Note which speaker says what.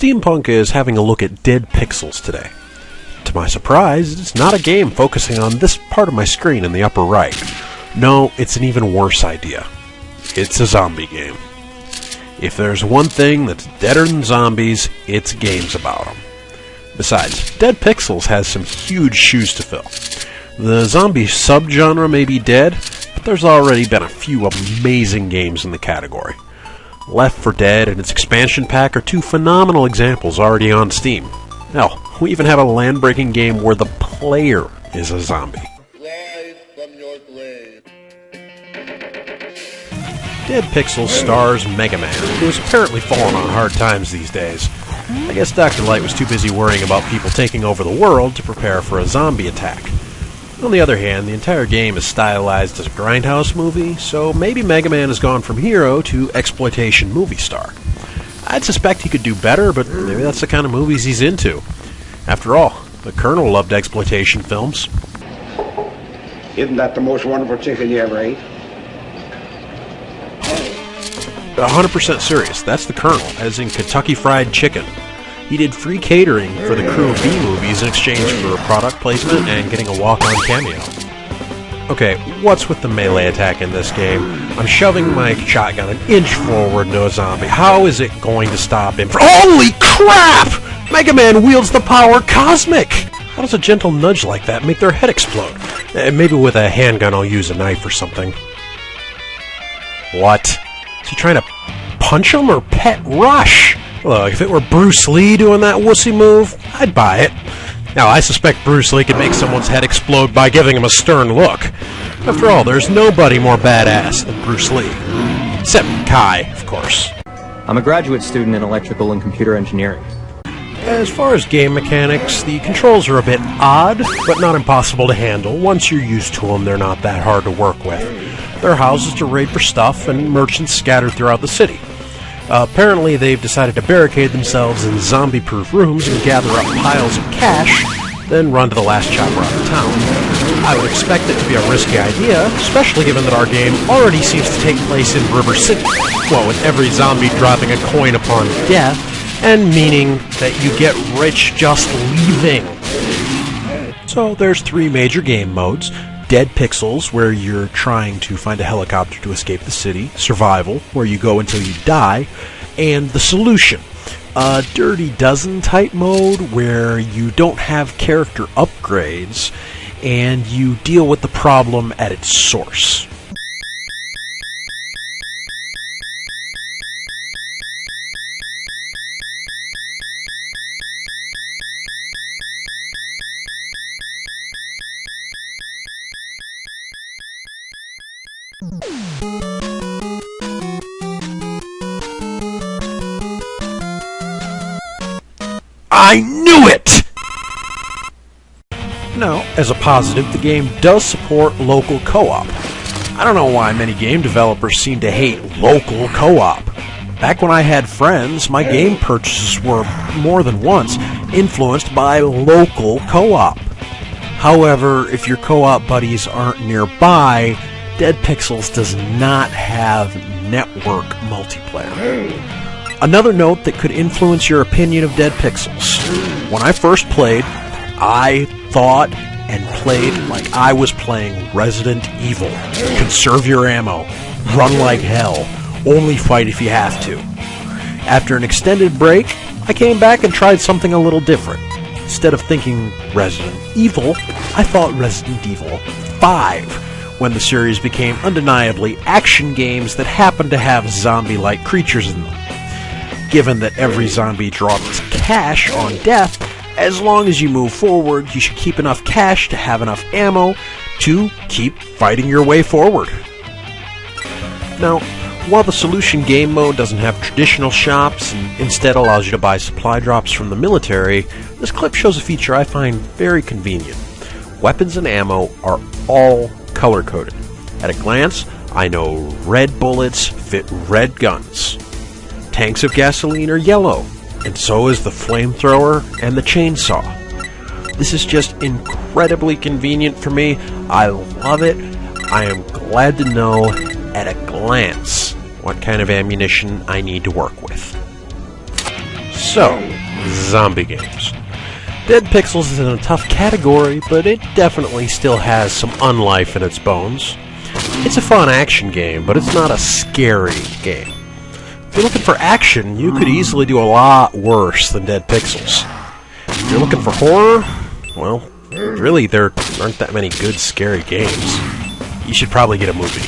Speaker 1: SteamPunk is having a look at Dead Pixels today. To my surprise, it's not a game focusing on this part of my screen in the upper right. No, it's an even worse idea. It's a zombie game. If there's one thing that's deader than zombies, it's games about them. Besides, Dead Pixels has some huge shoes to fill. The zombie subgenre may be dead, but there's already been a few amazing games in the category. Left 4 Dead and its expansion pack are 2 phenomenal examples already on Steam. Hell, we even have a land-breaking game where the player is a zombie.
Speaker 2: Rise from your grave.
Speaker 1: Dead Pixels stars Mega Man, who is apparently falling on hard times these days. I guess Dr. Light was too busy worrying about people taking over the world to prepare for a zombie attack. On the other hand, the entire game is stylized as a grindhouse movie, so maybe Mega Man has gone from hero to exploitation movie star. I'd suspect he could do better, but maybe that's the kind of movies he's into. After all, the Colonel loved exploitation films.
Speaker 3: Isn't that the most wonderful chicken you ever ate?
Speaker 1: 100% serious, that's the Colonel, as in Kentucky Fried Chicken. He did free catering for the crew of B-movies in exchange for product placement and getting a walk-on cameo. Okay, what's with the melee attack in this game? I'm shoving my shotgun an inch forward into a zombie. How is it going to stop him? Holy crap! Mega Man wields the power cosmic! How does a gentle nudge like that make their head explode? Maybe with a handgun I'll use a knife or something. What? Is he trying to punch him or pet rush? Look, if it were Bruce Lee doing that wussy move, I'd buy it. Now, I suspect Bruce Lee could make someone's head explode by giving him a stern look. After all, there's nobody more badass than Bruce Lee. Except Kai, of course.
Speaker 4: I'm a graduate student in electrical and computer engineering.
Speaker 1: As far as game mechanics, the controls are a bit odd, but not impossible to handle. Once you're used to them, they're not that hard to work with. There are houses to raid for stuff and merchants scattered throughout the city. Apparently, they've decided to barricade themselves in zombie-proof rooms and gather up piles of cash, then run to the last chopper out of town. I would expect it to be a risky idea, especially given that our game already seems to take place in River City, well, with every zombie dropping a coin upon death, and meaning that you get rich just leaving. So there's 3 major game modes. Dead Pixels, where you're trying to find a helicopter to escape the city. Survival, where you go until you die. And The Solution, a Dirty Dozen type mode where you don't have character upgrades and you deal with the problem at its source. I knew it! Now, as a positive, the game does support local co-op. I don't know why many game developers seem to hate local co-op. Back when I had friends, my game purchases were, more than once, influenced by local co-op. However, if your co-op buddies aren't nearby, Dead Pixels does not have network multiplayer. Another note that could influence your opinion of Dead Pixels. When I first played, I thought and played like I was playing Resident Evil. Conserve your ammo, run like hell, only fight if you have to. After an extended break, I came back and tried something a little different. Instead of thinking Resident Evil, I thought Resident Evil 5, when the series became undeniably action games that happened to have zombie-like creatures in them. Given that every zombie drops cash on death, as long as you move forward, you should keep enough cash to have enough ammo to keep fighting your way forward. Now, while the Solution game mode doesn't have traditional shops and instead allows you to buy supply drops from the military, this clip shows a feature I find very convenient. Weapons and ammo are all color-coded. At a glance, I know red bullets fit red guns. Tanks of gasoline are yellow, and so is the flamethrower and the chainsaw. This is just incredibly convenient for me. I love it. I am glad to know at a glance what kind of ammunition I need to work with. So, zombie games. Dead Pixels is in a tough category, but it definitely still has some unlife in its bones. It's a fun action game, but it's not a scary game. If you're looking for action, you could easily do a lot worse than Dead Pixels. If you're looking for horror, well, really there aren't that many good scary games. You should probably get a movie.